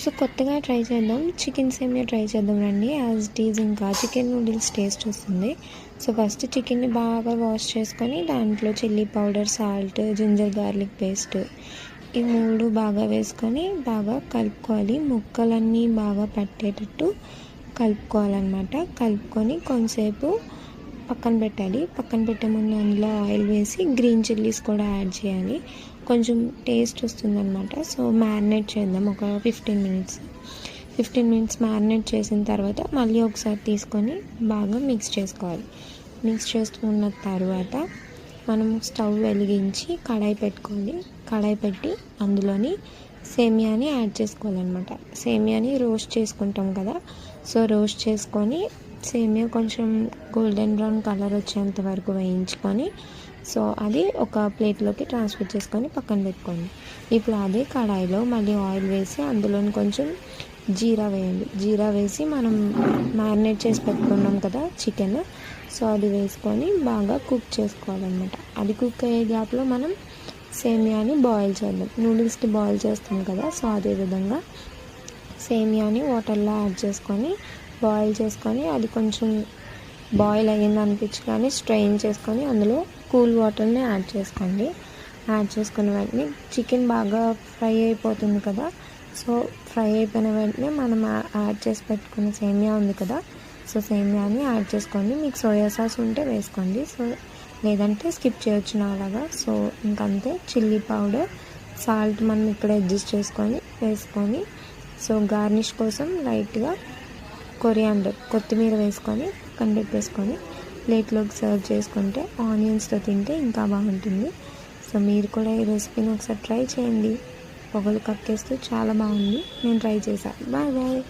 So కొత్తగా try చేద్దాం, chicken సేమియా ట్రై చేద్దాం రండి. యాజ్ ఇట్ ఈజ్ ఇంకా చికెన్ నూడిల్స్ టేస్ట్ వస్తుంది. సో ఫస్ట్ చికెన్ని బాగా వాష్ చేసుకొని దాంట్లో chilli powder, salt, ginger garlic paste ఈ 3 బాగా వేసుకొని బాగా కలుపుకోవాలి. ముక్కలన్నీ బాగా పట్టేటట్టు కలుపుకోవాలన్నమాట. కలుపుకొని కొంతసేపు పక్కన పెట్టాలి. పక్కన పెట్టే ముందు అందులో ఆయిల్ వేసి గ్రీన్ చిల్లీస్ కూడా యాడ్ చేయాలి. కొంచెం టేస్ట్ వస్తుందన్నమాట. సో మ్యారినేట్ చేద్దాం ఒక 15 మినిట్స్ మ్యారినేట్ చేసిన తర్వాత మళ్ళీ ఒకసారి తీసుకొని బాగా మిక్స్ చేసుకోవాలి. మిక్స్ చేసుకున్న తర్వాత మనం స్టవ్ వెలిగించి కడాయి పెట్టుకోవాలి. కడాయి పెట్టి అందులోని సేమియాని యాడ్ చేసుకోవాలన్నమాట. సేమియాని రోస్ట్ చేసుకుంటాం కదా, సో రోస్ట్ చేసుకొని సేమియా కొంచెం గోల్డెన్ బ్రౌన్ కలర్ వచ్చేంత వరకు వేయించుకొని సో అది ఒక ప్లేట్లోకి ట్రాన్స్ఫర్ చేసుకొని పక్కన పెట్టుకోండి. ఇప్పుడు అదే కడాయిలో మళ్ళీ ఆయిల్ వేసి అందులోని కొంచెం జీరా వేయండి. జీరా వేసి మనం మ్యారినేట్ చేసి పెట్టుకున్నాం కదా చికెన్, సో అది వేసుకొని బాగా కుక్ చేసుకోవాలన్నమాట. అది కుక్ అయ్యే గ్యాప్లో మనం సేమియాని బాయిల్ చేద్దాం. నూడిల్స్కి బాయిల్ చేస్తాం కదా, సో అదేవిధంగా సేమియాని వాటర్లో యాడ్ చేసుకొని బాయిల్ చేసుకొని అది కొంచెం బాయిల్ అయ్యింది అనిపించగానే స్ట్రెయిన్ చేసుకొని అందులో కూల్ వాటర్ని యాడ్ చేసుకోండి. యాడ్ చేసుకున్న వెంటనే చికెన్ బాగా ఫ్రై అయిపోతుంది కదా, సో ఫ్రై అయిపోయిన వెంటనే మనం యాడ్ చేసి పెట్టుకున్న సేమియా ఉంది కదా, సో సేమియాని యాడ్ చేసుకోండి. మీకు సోయా సాస్ ఉంటే వేసుకోండి, సో లేదంటే స్కిప్ చేయొచ్చు నాలాగా. సో ఇంకంతే. చిల్లీ పౌడర్, సాల్ట్ మనం ఇక్కడ అడ్జస్ట్ చేసుకొని వేసుకొని సో గార్నిష్ కోసం లైట్గా కొత్తిమీర వేసుకొని పక్కన పెట్టేసుకొని ప్లేట్లోకి సర్వ్ చేసుకుంటే ఆనియన్స్తో తింటే ఇంకా బాగుంటుంది. సో మీరు కూడా ఈ రెసిపీని ఒకసారి ట్రై చేయండి. పొగలు కక్కేస్తూ చాలా బాగుంది. నేను ట్రై చేశాను. Bye bye.